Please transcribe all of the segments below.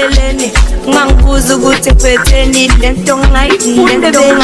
eceleni ungangibuza ukuthi ngiphatheni lento ngayifunda bele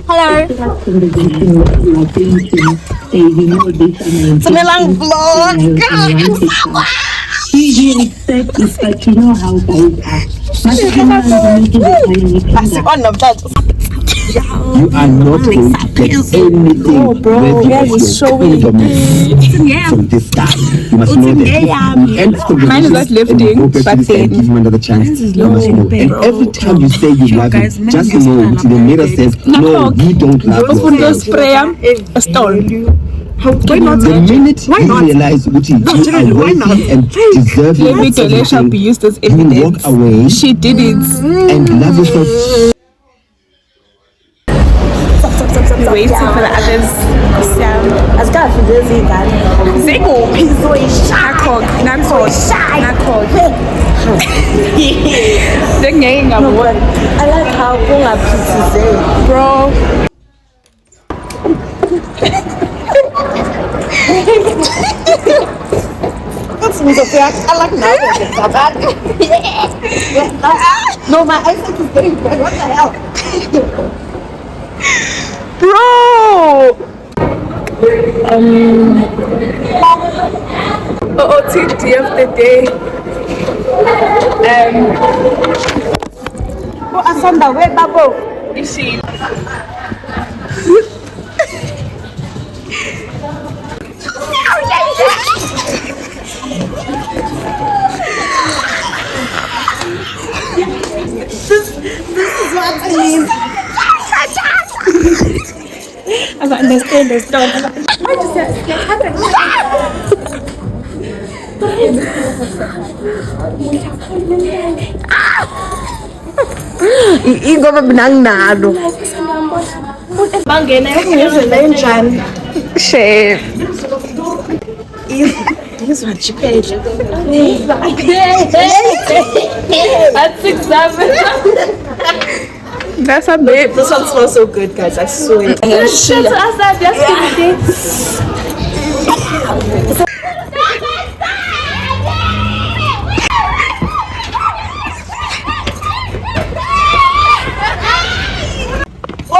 Hello. Sinilang vlog. Usually expect is that you know how guys are. You are not going to get anything from this guy. You must know that. Mine is not lifting, but give him another chance. You must know. And every time you say you love him, just know the mirror says, no, you don't love yourself. Why not? The minute you realize which is worthy and deserving, let me tell you, shall be used as evidence. You walk away. She did it and love yourself. Waiting for the others. As God for this guy. Zego. Nakog. I like how Bunga pieces bro. I like now. No, my eyesight is getting bad. What the hell? Bro! OOTD of the day. Asanda, where Babo? You see. This is what I mean. I don't understand this dog. I just said, Ingoba benang nalo. Bangena ngizela enjani? Shame. This one chicken. That's 6-7. That's a bit. This one smells so good, guys. I swear.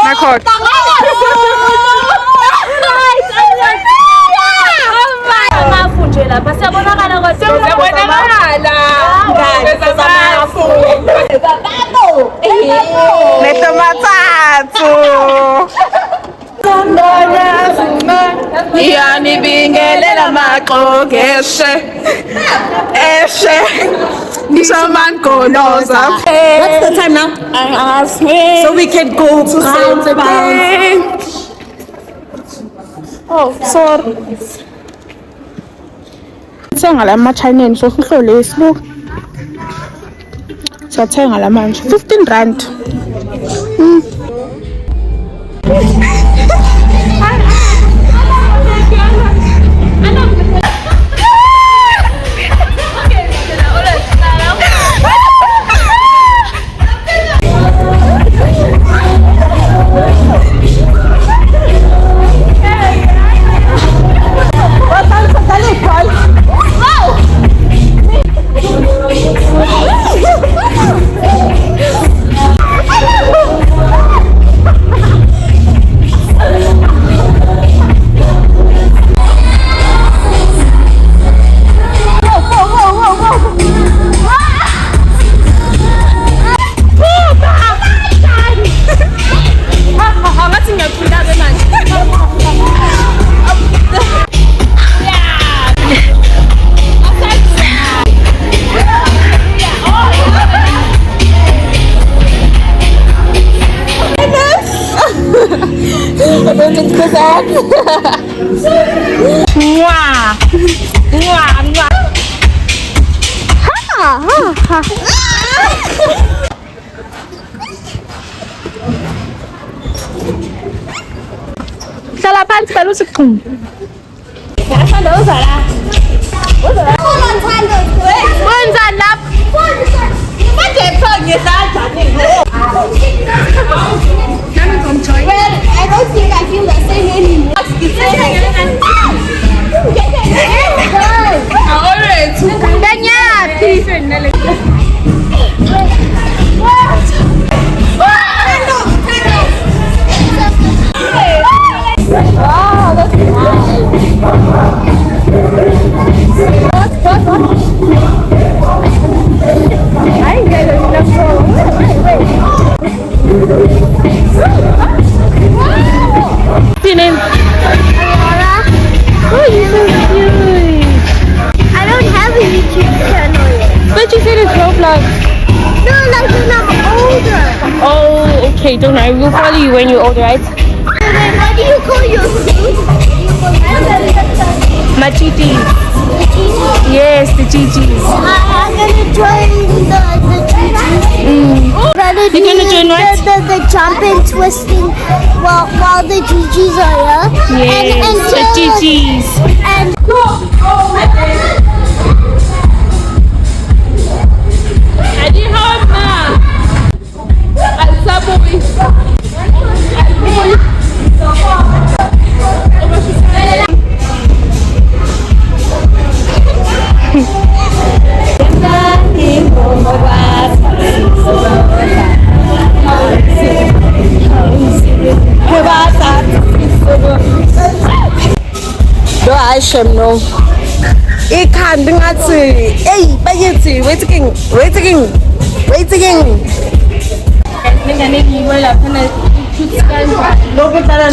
Nakot. Yani bingelela maqogeshe eshe nishaman konoza. What's the time now? I swear. So we can go to bounce. Oh, sorry. Thenga lama Chinese so sihlole isibuko. Sathenga la manje 15 rand. Mwah. Mwah. Mwah. Hlala phansi phela usikhulu. Ngiyasanda uzala. Uzala. Wenzani lapha? Manje ephonye ngezandla nini? Well, I don't think I feel the same anymore. I don't have a YouTube channel yet. But you said it's Roblox. No, like when I'm older. Oh, okay, don't worry. We'll follow you when you're older, right? And then what do you call your group? My GGs. Yes, the GGs. I'm gonna join the GGs. You're gonna join what? The jump and twisting while the GGs are here. Yes, the GGs. And Do I shame no? It can't be not say. Hey, bayethi, wait again. No good than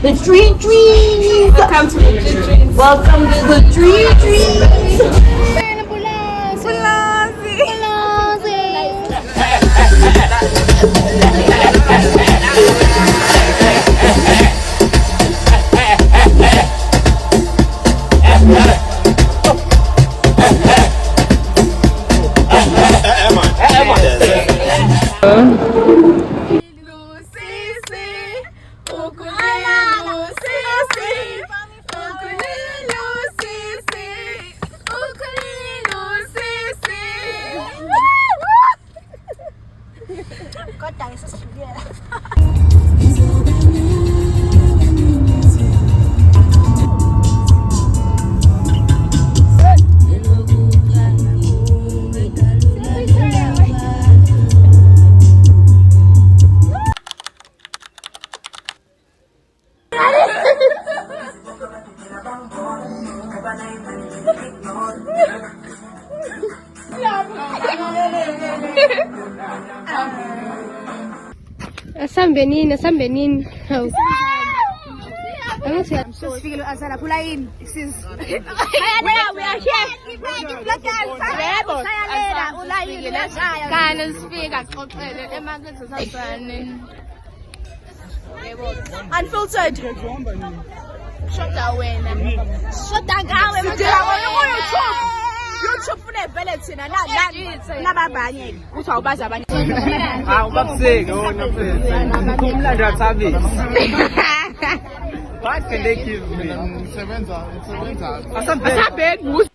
the tree trees. Welcome to the tree trees. Welcome to the tree trees. Sambenin. Unfiltered. Shut wena. Shut ngawe YouTube unebellethi nababanye uthi awubaza abanye. Ubabuseke wona mfethu. Umlando wathabi. What can they give me? Sebenza. Asabheki.